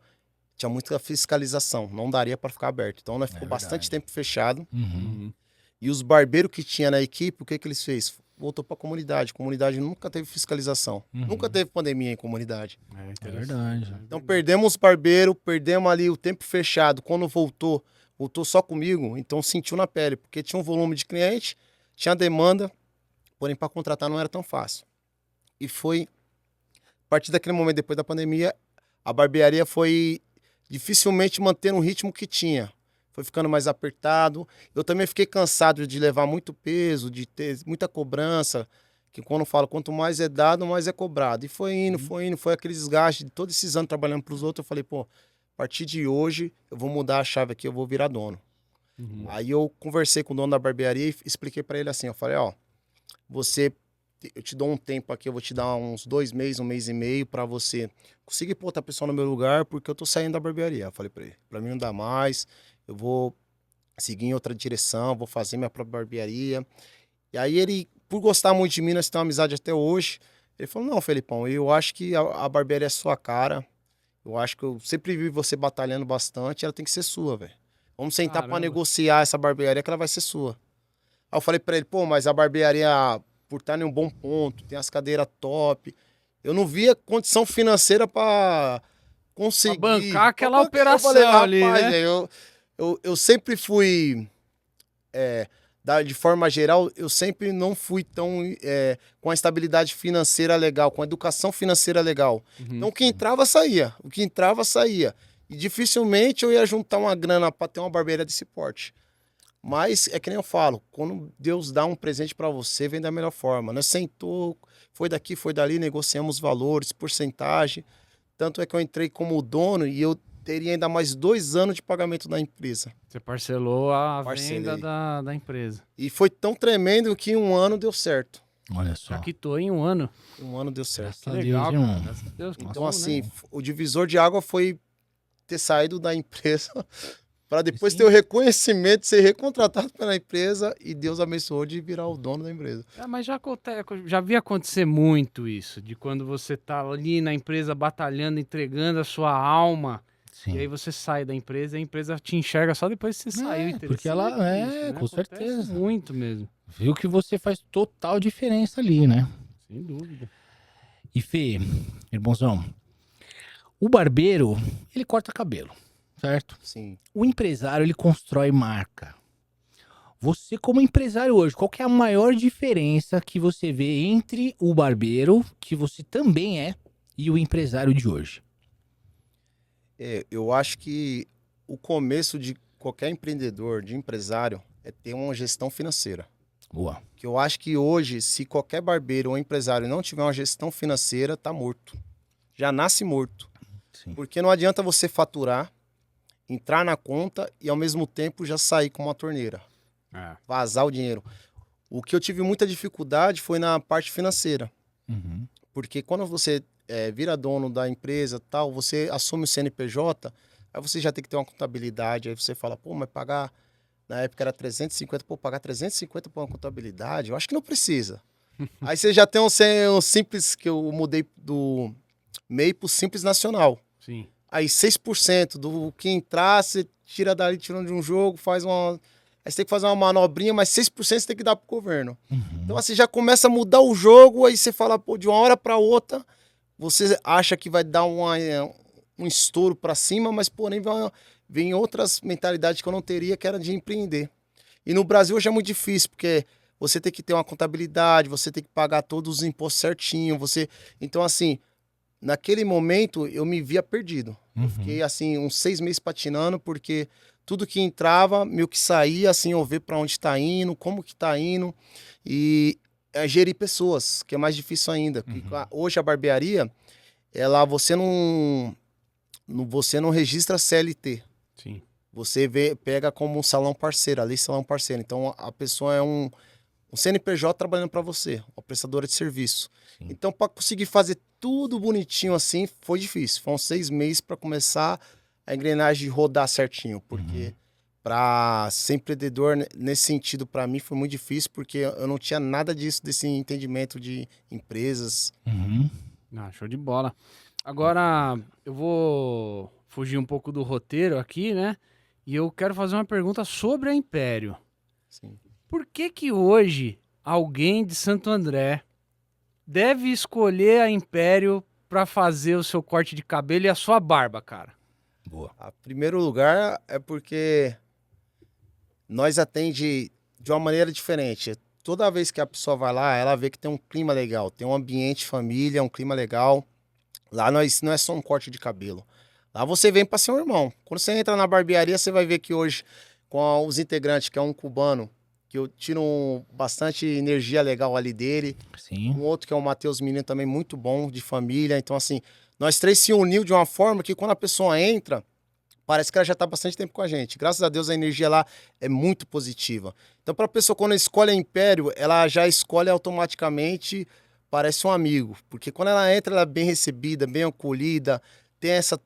[SPEAKER 3] tinha muita fiscalização, não daria para ficar aberto. Então, nós ficou bastante
[SPEAKER 2] verdade.
[SPEAKER 3] tempo fechado.
[SPEAKER 2] Uhum.
[SPEAKER 3] E os barbeiros que tinha na equipe, o que eles fez? Voltou para a comunidade. A comunidade nunca teve fiscalização. Nunca teve pandemia em comunidade.
[SPEAKER 2] É verdade.
[SPEAKER 3] Então perdemos os barbeiros, perdemos ali o tempo fechado. Quando voltou só comigo, então sentiu na pele, porque tinha um volume de cliente, tinha demanda, porém para contratar não era tão fácil. E foi, a partir daquele momento, depois da pandemia, a barbearia foi dificilmente mantendo o ritmo que tinha. Foi ficando mais apertado. Eu também fiquei cansado de levar muito peso, de ter muita cobrança, que quando eu falo, quanto mais é dado, mais é cobrado. E foi indo, foi aquele desgaste de todos esses anos trabalhando para os outros. Eu falei, pô, a partir de hoje eu vou mudar a chave aqui, eu vou virar dono. Aí eu conversei com o dono da barbearia e expliquei para ele assim, eu falei, ó, eu te dou um tempo aqui, eu vou te dar uns 2 meses, 1 mês e meio para você conseguir pôr outra pessoa no meu lugar, porque eu tô saindo da barbearia. Eu falei para ele, para mim não dá mais, eu vou seguir em outra direção, vou fazer minha própria barbearia. E aí ele, por gostar muito de mim, nós temos uma amizade até hoje, ele falou, não, Felipão, eu acho que a barbearia é sua cara, eu acho que eu sempre vi você batalhando bastante, ela tem que ser sua, velho. Vamos sentar para negociar essa barbearia que ela vai ser sua. Aí eu falei para ele, pô, mas a barbearia, por estar em um bom ponto, tem as cadeiras top, eu não via condição financeira para conseguir...
[SPEAKER 1] Pra bancar aquela operação
[SPEAKER 3] falei,
[SPEAKER 1] ali, né?
[SPEAKER 3] Véio, eu sempre fui... de forma geral, eu sempre não fui tão com a estabilidade financeira legal, com a educação financeira legal. Então, o que entrava, saía. O que entrava, saía. E dificilmente eu ia juntar uma grana para ter uma barbearia desse porte. Mas é que nem eu falo, quando Deus dá um presente para você, vem da melhor forma. Nós sentou, foi daqui, foi dali, negociamos valores, porcentagem. Tanto é que eu entrei como dono e eu teria ainda mais 2 anos de pagamento da empresa.
[SPEAKER 1] Você parcelou a
[SPEAKER 3] Parcelei.
[SPEAKER 1] venda da empresa.
[SPEAKER 3] E foi tão tremendo que em 1 ano deu certo.
[SPEAKER 2] Olha só.
[SPEAKER 1] Já quitou em 1 ano.
[SPEAKER 3] Em 1 ano deu certo.
[SPEAKER 2] Graças a Deus,
[SPEAKER 1] Legal,
[SPEAKER 2] irmão.
[SPEAKER 1] cara. Graças a Deus.
[SPEAKER 3] Então, assim, o divisor de água foi ter saído da empresa para depois ter o reconhecimento, ser recontratado pela empresa e Deus abençoou de virar o dono da empresa.
[SPEAKER 1] Mas já vi acontecer muito isso, de quando você tá ali na empresa batalhando, entregando a sua alma,
[SPEAKER 2] Sim.
[SPEAKER 1] e aí você sai da empresa e a empresa te enxerga só depois que você saiu.
[SPEAKER 2] Porque ela
[SPEAKER 1] Interessante isso,
[SPEAKER 2] com
[SPEAKER 1] Acontece
[SPEAKER 2] certeza.
[SPEAKER 1] muito mesmo.
[SPEAKER 2] Viu que você faz total diferença ali, né?
[SPEAKER 1] Sem dúvida.
[SPEAKER 2] E Fê, irmãozão, o barbeiro, ele corta cabelo, certo?
[SPEAKER 3] Sim.
[SPEAKER 2] O empresário, ele constrói marca. Você, como empresário hoje, qual que é a maior diferença que você vê entre o barbeiro, que você também é, e o empresário de hoje?
[SPEAKER 3] Eu acho que o começo de qualquer empreendedor, de empresário, é ter uma gestão financeira.
[SPEAKER 2] Boa.
[SPEAKER 3] Que eu acho que hoje, se qualquer barbeiro ou empresário não tiver uma gestão financeira, tá morto. Já nasce morto.
[SPEAKER 2] Sim.
[SPEAKER 3] Porque não adianta você faturar, entrar na conta e ao mesmo tempo já sair com uma torneira. Vazar o dinheiro. O que eu tive muita dificuldade foi na parte financeira.
[SPEAKER 2] Uhum.
[SPEAKER 3] Porque quando você vira dono da empresa, tal, você assume o CNPJ, aí você já tem que ter uma contabilidade, aí você fala, pô, mas pagar, na época era 350, pô, pagar 350 por uma contabilidade, eu acho que não precisa. Aí você já tem um simples, que eu mudei do MEI pro Simples Nacional.
[SPEAKER 1] Sim.
[SPEAKER 3] Aí 6% do que entrar, você tira dali, tirando de um jogo, faz uma... Aí você tem que fazer uma manobrinha, mas 6% você tem que dar pro governo.
[SPEAKER 2] Uhum.
[SPEAKER 3] Então assim, já começa a mudar o jogo, aí você fala, pô, de uma hora para outra, você acha que vai dar um estouro para cima, mas porém vem outras mentalidades que eu não teria, que era de empreender. E no Brasil hoje é muito difícil, porque você tem que ter uma contabilidade, você tem que pagar todos os impostos certinho, Então assim, naquele momento eu me via perdido.
[SPEAKER 2] Uhum.
[SPEAKER 3] Eu fiquei assim, uns 6 meses patinando, porque tudo que entrava, meio que saía, assim, eu ver para onde está indo, como que está indo, e gerir pessoas, que é mais difícil ainda. Porque hoje a barbearia, você não registra CLT.
[SPEAKER 1] Sim.
[SPEAKER 3] Você pega como um salão parceiro, ali salão parceiro. Então a pessoa é um CNPJ trabalhando para você, uma prestadora de serviço.
[SPEAKER 2] Sim.
[SPEAKER 3] Então, para conseguir fazer tudo bonitinho assim, foi difícil. Foram 6 meses para começar a engrenagem rodar certinho, porque Para ser empreendedor nesse sentido, para mim, foi muito difícil, porque eu não tinha nada disso, desse entendimento de empresas.
[SPEAKER 2] Uhum.
[SPEAKER 1] Ah, show de bola. Agora, eu vou fugir um pouco do roteiro aqui, né? E eu quero fazer uma pergunta sobre a Império.
[SPEAKER 3] Assim.
[SPEAKER 1] Por que hoje alguém de Santo André deve escolher a Império para fazer o seu corte de cabelo e a sua barba, cara?
[SPEAKER 2] Boa.
[SPEAKER 3] Em primeiro lugar, é porque nós atende de uma maneira diferente. Toda vez que a pessoa vai lá, ela vê que tem um clima legal, tem um ambiente família, um clima legal. Lá nós não é só um corte de cabelo. Lá você vem para ser um irmão. Quando você entra na barbearia, você vai ver que hoje, com os integrantes, que é um cubano, que eu tiro bastante energia legal ali dele.
[SPEAKER 2] Sim.
[SPEAKER 3] Um outro que é o Matheus Menino, também muito bom, de família. Então, assim, nós três se uniu de uma forma que quando a pessoa entra, parece que ela já está bastante tempo com a gente. Graças a Deus a energia lá é muito positiva. Então, para a pessoa, quando escolhe a Império, ela já escolhe automaticamente, parece um amigo. Porque quando ela entra, ela é bem recebida, bem acolhida, tem essa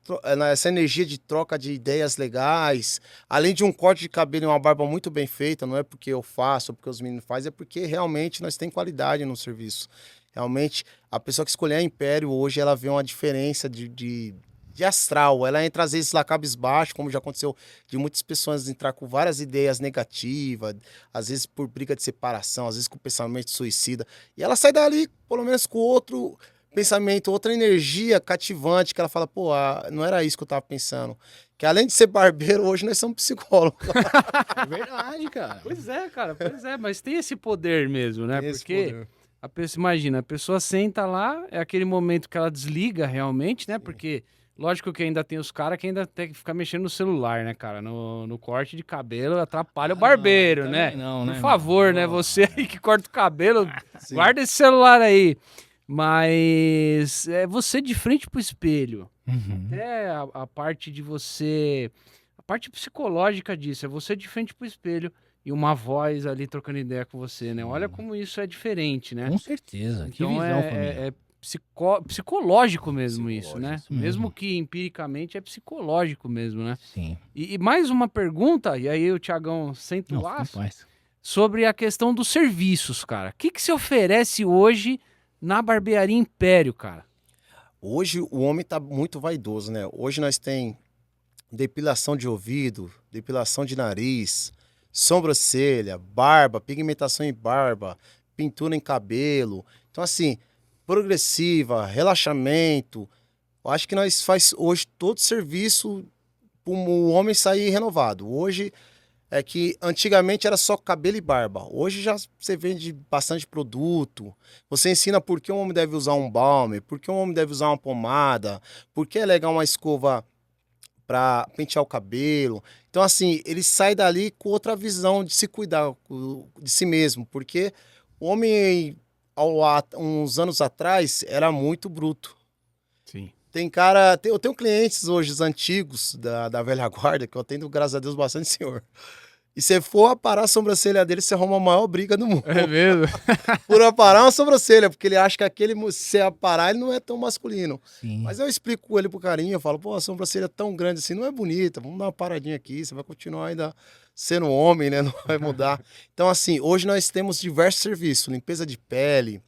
[SPEAKER 3] energia de troca de ideias legais. Além de um corte de cabelo e uma barba muito bem feita, não é porque eu faço ou porque os meninos fazem, é porque realmente nós temos qualidade no serviço. Realmente, a pessoa que escolher a Império hoje, ela vê uma diferença de astral. Ela entra às vezes lá cabisbaixo, como já aconteceu de muitas pessoas entrar com várias ideias negativas, às vezes por briga de separação, às vezes com pensamento suicida. E ela sai dali, pelo menos com outro pensamento, outra energia cativante, que ela fala, pô, não era isso que eu tava pensando. Que além de ser barbeiro, hoje nós somos psicólogos.
[SPEAKER 2] É verdade, cara.
[SPEAKER 1] Pois é, cara, pois é, mas tem esse poder mesmo, né?
[SPEAKER 3] Tem esse
[SPEAKER 1] Porque
[SPEAKER 3] poder.
[SPEAKER 1] a pessoa, imagina, a pessoa senta lá, é aquele momento que ela desliga realmente, né? Porque, lógico que ainda tem os caras que ainda tem que ficar mexendo no celular, né, cara? No corte de cabelo atrapalha o barbeiro,
[SPEAKER 2] não,
[SPEAKER 1] né?
[SPEAKER 2] também não,
[SPEAKER 1] Por
[SPEAKER 2] né,
[SPEAKER 1] favor,
[SPEAKER 2] mano?
[SPEAKER 1] né? Você aí que corta o cabelo,
[SPEAKER 3] Sim.
[SPEAKER 1] guarda esse celular aí. Mas é você de frente pro espelho.
[SPEAKER 2] Uhum.
[SPEAKER 1] Até a parte de você. A parte psicológica disso, é você de frente pro espelho e uma voz ali trocando ideia com você, né? Olha como isso é diferente, né?
[SPEAKER 2] Com certeza. Que
[SPEAKER 1] Então
[SPEAKER 2] visão, família.
[SPEAKER 1] é psicológico mesmo isso, né?
[SPEAKER 2] isso mesmo.
[SPEAKER 1] Mesmo que empiricamente é psicológico mesmo, né?
[SPEAKER 2] Sim.
[SPEAKER 1] E mais uma pergunta, e aí o Thiagão senta o
[SPEAKER 2] Não,
[SPEAKER 1] laço,
[SPEAKER 2] rapaz.
[SPEAKER 1] sobre a questão dos serviços, cara. O que se oferece hoje na Barbearia Império, cara?
[SPEAKER 3] Hoje o homem tá muito vaidoso, né? Hoje nós tem depilação de ouvido, depilação de nariz, sobrancelha, barba, pigmentação em barba, pintura em cabelo. Então, assim, progressiva, relaxamento. Eu acho que nós faz hoje todo serviço para o homem sair renovado. Hoje é que antigamente era só cabelo e barba. Hoje já você vende bastante produto. Você ensina por que um homem deve usar um balme, por que um homem deve usar uma pomada, por que é legal uma escova para pentear o cabelo. Então, assim, ele sai dali com outra visão de se cuidar de si mesmo, porque o homem, uns anos atrás, era muito bruto.
[SPEAKER 1] Sim.
[SPEAKER 3] Tem cara, eu tenho clientes hoje antigos da velha guarda, que eu atendo, graças a Deus, bastante senhor. E se for aparar a sobrancelha dele, você arruma a maior briga do mundo.
[SPEAKER 1] É mesmo?
[SPEAKER 3] Por aparar uma sobrancelha, porque ele acha que aquele, se aparar, ele não é tão masculino.
[SPEAKER 2] Sim.
[SPEAKER 3] Mas eu explico ele pro carinho, eu falo, pô, a sobrancelha tão grande assim não é bonita, vamos dar uma paradinha aqui, você vai continuar ainda sendo homem, né? Não vai mudar. Então, assim, hoje nós temos diversos serviços, limpeza de pele,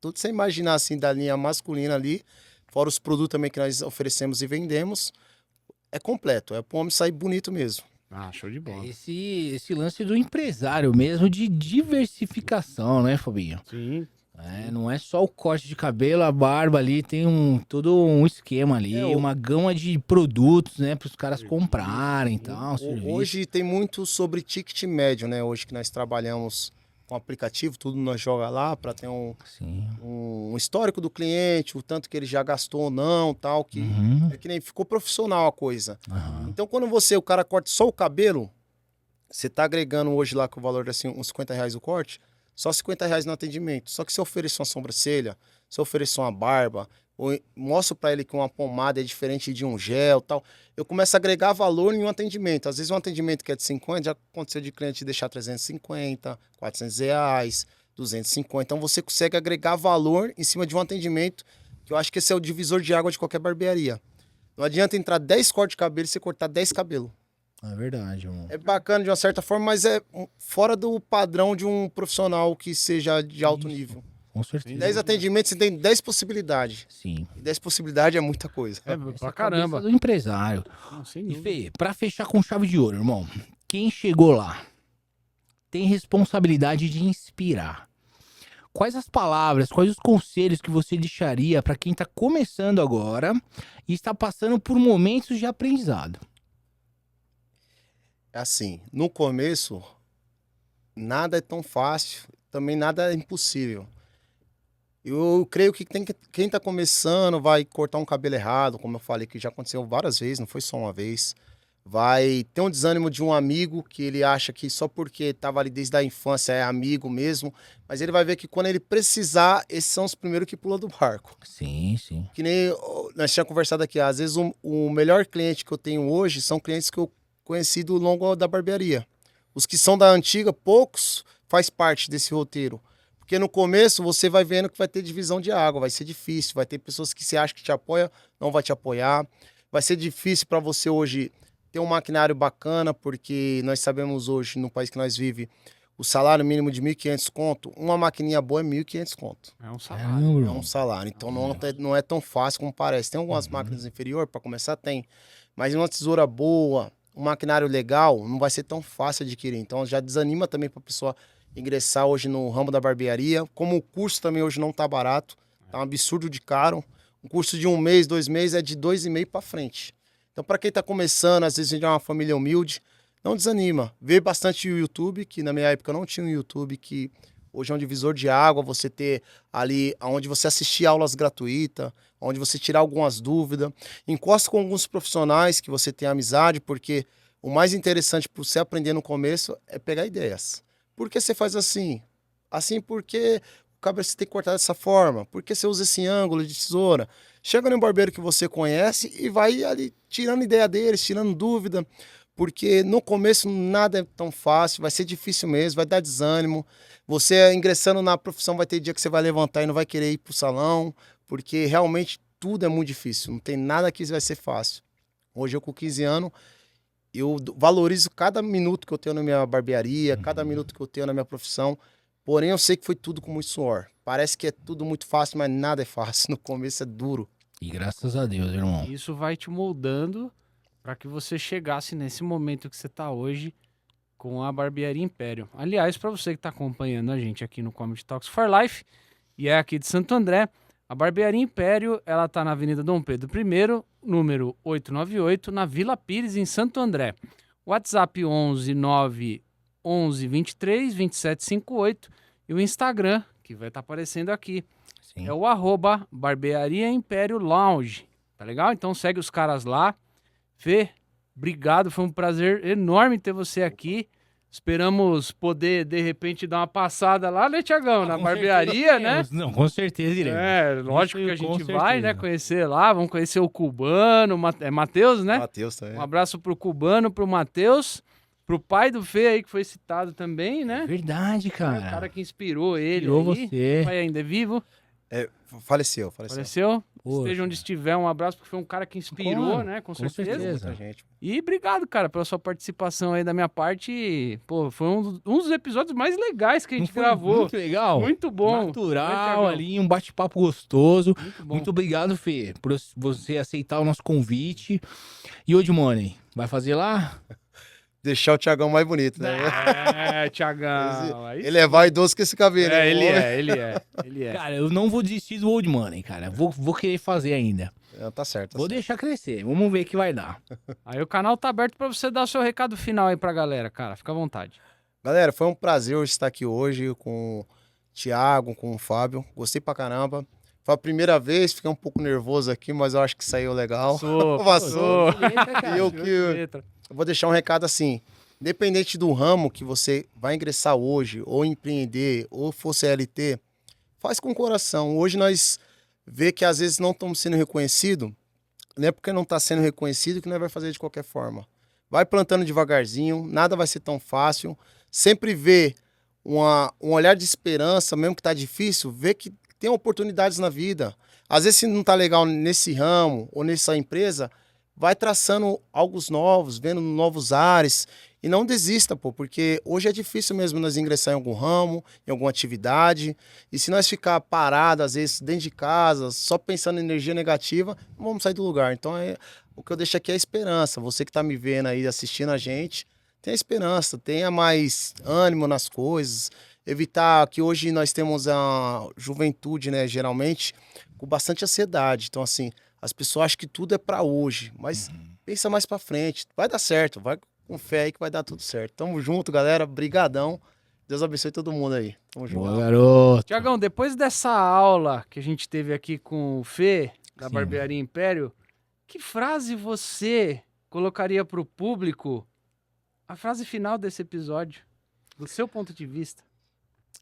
[SPEAKER 3] tudo você imaginar assim da linha masculina ali, fora os produtos também que nós oferecemos e vendemos, é completo, é pro homem sair bonito mesmo.
[SPEAKER 1] Ah, show de bola.
[SPEAKER 2] Esse lance do empresário mesmo, de diversificação, né, Fabinho?
[SPEAKER 1] Sim.
[SPEAKER 2] É, não é só o corte de cabelo, a barba ali, tem todo um esquema ali, uma gama de produtos, né, para os caras comprarem e tal.
[SPEAKER 3] Hoje tem muito sobre ticket médio, né? Hoje que nós trabalhamos com aplicativo, tudo nós joga lá para ter um histórico do cliente, o tanto que ele já gastou ou não, tal, que é que nem ficou profissional a coisa. Então quando o cara corta só o cabelo, você tá agregando hoje lá com o valor de assim, uns R$50 o corte, só R$50 no atendimento. Só que se eu oferecer uma sobrancelha, se eu oferecer uma barba, ou mostro para ele que uma pomada é diferente de um gel, tal, eu começo a agregar valor em um atendimento. Às vezes um atendimento que é de 50, já aconteceu de cliente deixar 350, R$400, 250. Então você consegue agregar valor em cima de um atendimento, que eu acho que esse é o divisor de água de qualquer barbearia. Não adianta entrar 10 cortes de cabelo e você cortar 10 cabelos.
[SPEAKER 2] É verdade, irmão.
[SPEAKER 3] É bacana de uma certa forma, mas é fora do padrão de um profissional que seja de alto
[SPEAKER 2] Isso.
[SPEAKER 3] nível.
[SPEAKER 2] Com certeza.
[SPEAKER 3] 10 atendimentos, você tem 10 possibilidades.
[SPEAKER 2] Sim.
[SPEAKER 3] E 10 possibilidades é muita coisa.
[SPEAKER 1] É,
[SPEAKER 2] Essa
[SPEAKER 1] pra
[SPEAKER 2] é a
[SPEAKER 1] caramba.
[SPEAKER 2] cabeça do empresário.
[SPEAKER 1] Não, sem
[SPEAKER 2] E
[SPEAKER 1] dúvida.
[SPEAKER 2] Fê, pra fechar com chave de ouro, irmão, quem chegou lá tem responsabilidade de inspirar. Quais as palavras, quais os conselhos que você deixaria pra quem tá começando agora e está passando por momentos de aprendizado?
[SPEAKER 3] Assim, no começo, nada é tão fácil, também nada é impossível. Eu creio que quem tá começando vai cortar um cabelo errado, como eu falei, que já aconteceu várias vezes, não foi só uma vez. Vai ter um desânimo de um amigo que ele acha que só porque estava ali desde a infância é amigo mesmo, mas ele vai ver que quando ele precisar, esses são os primeiros que pulam do barco.
[SPEAKER 2] Sim, sim.
[SPEAKER 3] Que nem nós tínhamos conversado aqui, às vezes o melhor cliente que eu tenho hoje são clientes que eu conheci do longo da barbearia. Os que são da antiga, poucos faz parte desse roteiro. Porque no começo você vai vendo que vai ter divisão de água, vai ser difícil, vai ter pessoas que você acha que te apoia, não vai te apoiar. Vai ser difícil para você hoje ter um maquinário bacana, porque nós sabemos hoje, no país que nós vivemos, o salário mínimo de 1.500 conto, uma maquininha boa é 1.500 conto.
[SPEAKER 1] É um salário.
[SPEAKER 2] Caramba,
[SPEAKER 3] É
[SPEAKER 2] irmão.
[SPEAKER 3] um salário. Então não é tão fácil como parece. Tem algumas máquinas inferiores, para começar, tem. Mas uma tesoura boa, um maquinário legal, não vai ser tão fácil adquirir. Então já desanima também para a pessoa ingressar hoje no ramo da barbearia. Como o curso também hoje não tá barato, tá um absurdo de caro. Um curso de 1 mês, 2 meses é de 2,5 para frente. Então, para quem tá começando, às vezes a gente é uma família humilde, não desanima. Vê bastante o YouTube, que na minha época não tinha um YouTube, que hoje é um divisor de água, você ter ali onde você assistir aulas gratuitas, onde você tirar algumas dúvidas. Encosta com alguns profissionais que você tem amizade, porque o mais interessante para você aprender no começo é pegar ideias. Por que você faz assim? Assim porque o cabelo você tem que cortar dessa forma. Por que você usa esse ângulo de tesoura? Chega num barbeiro que você conhece e vai ali tirando ideia deles, tirando dúvida. Porque no começo nada é tão fácil, vai ser difícil mesmo, vai dar desânimo. Você ingressando na profissão vai ter dia que você vai levantar e não vai querer ir pro salão, porque realmente tudo é muito difícil, não tem nada que vai ser fácil. Hoje eu com 15 anos, eu valorizo cada minuto que eu tenho na minha barbearia, cada minuto que eu tenho na minha profissão, porém eu sei que foi tudo com muito suor. Parece que é tudo muito fácil, mas nada é fácil, no começo é duro.
[SPEAKER 2] E graças a Deus, irmão.
[SPEAKER 1] Isso vai te moldando para que você chegasse nesse momento que você tá hoje com a Barbearia Império. Aliás, para você que tá acompanhando a gente aqui no Comedy Talks for Life e é aqui de Santo André, a Barbearia Império, ela tá na Avenida Dom Pedro I, número 898, na Vila Pires, em Santo André. WhatsApp 11 9 11 23 27 58 e o Instagram, que vai estar aparecendo aqui,
[SPEAKER 2] Sim.
[SPEAKER 1] é o @Barbearia Império Lounge, tá legal? Então segue os caras lá. Fê, obrigado, foi um prazer enorme ter você aqui. Esperamos poder, de repente, dar uma passada lá, né, Tiagão? Na
[SPEAKER 2] Com
[SPEAKER 1] barbearia,
[SPEAKER 2] certeza
[SPEAKER 1] né?
[SPEAKER 2] iremos. Não, com certeza iremos.
[SPEAKER 1] É, lógico
[SPEAKER 2] Isso
[SPEAKER 1] que a gente
[SPEAKER 2] com
[SPEAKER 1] vai, né,
[SPEAKER 2] certeza.
[SPEAKER 1] conhecer lá, vamos conhecer o Cubano, é Matheus, né?
[SPEAKER 3] Matheus também.
[SPEAKER 1] Um abraço pro Cubano, pro Matheus, pro pai do Fê aí, que foi citado também, né?
[SPEAKER 2] Verdade,
[SPEAKER 1] É o cara
[SPEAKER 2] cara.
[SPEAKER 1] que inspirou ele
[SPEAKER 2] Tirou
[SPEAKER 1] aí.
[SPEAKER 2] você.
[SPEAKER 1] O pai ainda é vivo,
[SPEAKER 3] Faleceu.
[SPEAKER 1] faleceu.
[SPEAKER 2] Poxa.
[SPEAKER 1] Esteja onde estiver, um abraço, porque foi um cara que inspirou,
[SPEAKER 2] Claro,
[SPEAKER 1] né, com
[SPEAKER 2] com
[SPEAKER 1] certeza.
[SPEAKER 2] certeza.
[SPEAKER 3] Muita gente.
[SPEAKER 1] E obrigado, cara, pela sua participação aí da minha parte. Pô, foi um dos episódios mais legais que a
[SPEAKER 2] Não
[SPEAKER 1] gente
[SPEAKER 2] foi
[SPEAKER 1] gravou.
[SPEAKER 2] muito legal?
[SPEAKER 1] Muito bom. Né,
[SPEAKER 2] Natural
[SPEAKER 1] Thiagão?
[SPEAKER 2] ali, um bate-papo gostoso.
[SPEAKER 1] Muito bom.
[SPEAKER 2] Muito obrigado, Fê, por você aceitar o nosso convite. E Old Money, vai fazer lá?
[SPEAKER 3] Deixar o Thiagão mais bonito, né?
[SPEAKER 1] É, Thiagão. aí
[SPEAKER 3] Ele é vaidoso com esse cabelo.
[SPEAKER 1] É,
[SPEAKER 3] hein?
[SPEAKER 1] ele é.
[SPEAKER 2] Cara, eu não vou desistir do Old Money, cara. Vou querer fazer ainda.
[SPEAKER 3] Tá certo. Tá
[SPEAKER 2] Vou
[SPEAKER 3] certo.
[SPEAKER 2] deixar crescer. Vamos ver o que vai dar.
[SPEAKER 1] Aí o canal tá aberto pra você dar o seu recado final aí pra galera, cara. Fica à vontade.
[SPEAKER 3] Galera, foi um prazer estar aqui hoje com o Thiago, com o Fábio. Gostei pra caramba. Foi a primeira vez, fiquei um pouco nervoso aqui, mas eu acho que saiu legal. Passou. E eu vou deixar um recado assim, independente do ramo que você vai ingressar hoje, ou empreender, ou for CLT, faz com o coração. Hoje nós vê que às vezes não estamos sendo reconhecidos, não é porque não está sendo reconhecido que nós vai fazer de qualquer forma. Vai plantando devagarzinho, nada vai ser tão fácil. Sempre vê um olhar de esperança, mesmo que está difícil, vê que tem oportunidades na vida. Às vezes se não está legal nesse ramo ou nessa empresa, vai traçando algo novos, vendo novos ares. E não desista, pô, porque hoje é difícil mesmo nós ingressar em algum ramo, em alguma atividade. E se nós ficar parado, às vezes, dentro de casa, só pensando em energia negativa, não vamos sair do lugar. Então, o que eu deixo aqui é a esperança. Você que está me vendo aí, assistindo a gente, tenha esperança, tenha mais ânimo nas coisas. Evitar que hoje nós temos a juventude, né, geralmente, com bastante ansiedade. Então, assim, as pessoas acham que tudo é para hoje, mas pensa mais para frente. Vai dar certo, vai com fé aí que vai dar tudo certo. Tamo junto, galera. Brigadão. Deus abençoe todo mundo aí. Tamo junto.
[SPEAKER 2] Boa, garoto.
[SPEAKER 1] Tiagão, depois dessa aula que a gente teve aqui com o Fê, da
[SPEAKER 2] Sim.
[SPEAKER 1] Barbearia Império, que frase você colocaria pro público, a frase final desse episódio, do seu ponto de vista?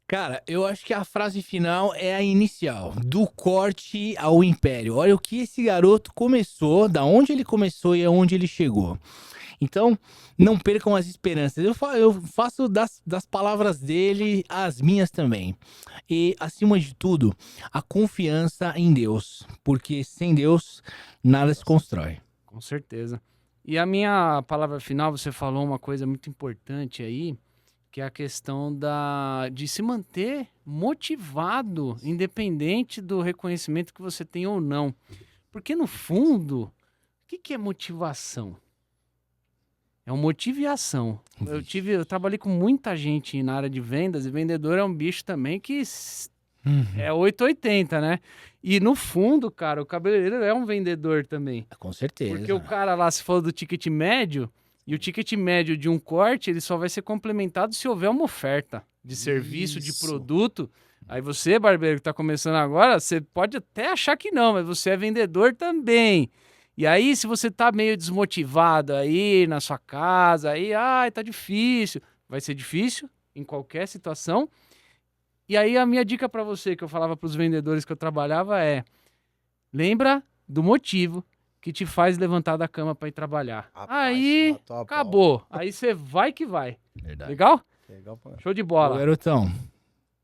[SPEAKER 2] Cara, eu acho que a frase final é a inicial, do corte ao império. Olha o que esse garoto começou, da onde ele começou e aonde ele chegou. Então, não percam as esperanças. Eu faço das palavras dele as minhas também. E, acima de tudo, a confiança em Deus. Porque sem Deus, nada se constrói.
[SPEAKER 1] Com certeza. E a minha palavra final, você falou uma coisa muito importante aí, que é a questão de se manter motivado, independente do reconhecimento que você tem ou não. Porque, no fundo, o que é motivação? É um motivo e ação. Eu trabalhei com muita gente na área de vendas, e vendedor é um bicho também que é 880, né? E no fundo, cara, o cabeleireiro é um vendedor também.
[SPEAKER 2] Com certeza.
[SPEAKER 1] Porque o cara lá, se for do ticket médio, e o ticket médio de um corte, ele só vai ser complementado se houver uma oferta de serviço, de
[SPEAKER 3] Isso.
[SPEAKER 1] produto. Aí você, barbeiro, que tá começando agora, você pode até achar que não, mas você é vendedor também. E aí, se você tá meio desmotivado aí na sua casa, aí, tá difícil. Vai ser difícil em qualquer situação. E aí, a minha dica para você, que eu falava pros vendedores que eu trabalhava é: lembra do motivo que te faz levantar da cama para ir trabalhar.
[SPEAKER 3] Rapaz,
[SPEAKER 1] Aí,
[SPEAKER 3] matou a pau.
[SPEAKER 1] acabou. Aí você vai que vai.
[SPEAKER 2] Verdade.
[SPEAKER 1] Legal?
[SPEAKER 3] Legal, pô.
[SPEAKER 1] Show de
[SPEAKER 2] Ô,
[SPEAKER 1] bola.
[SPEAKER 2] garotão.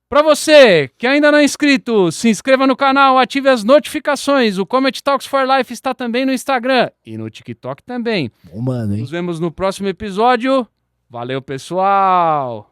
[SPEAKER 1] Pra você que ainda não é inscrito, se inscreva no canal, ative as notificações. O Comet Talks for Life está também no Instagram e no TikTok também.
[SPEAKER 2] Bom, mano, hein?
[SPEAKER 1] Nos vemos no próximo episódio. Valeu, pessoal!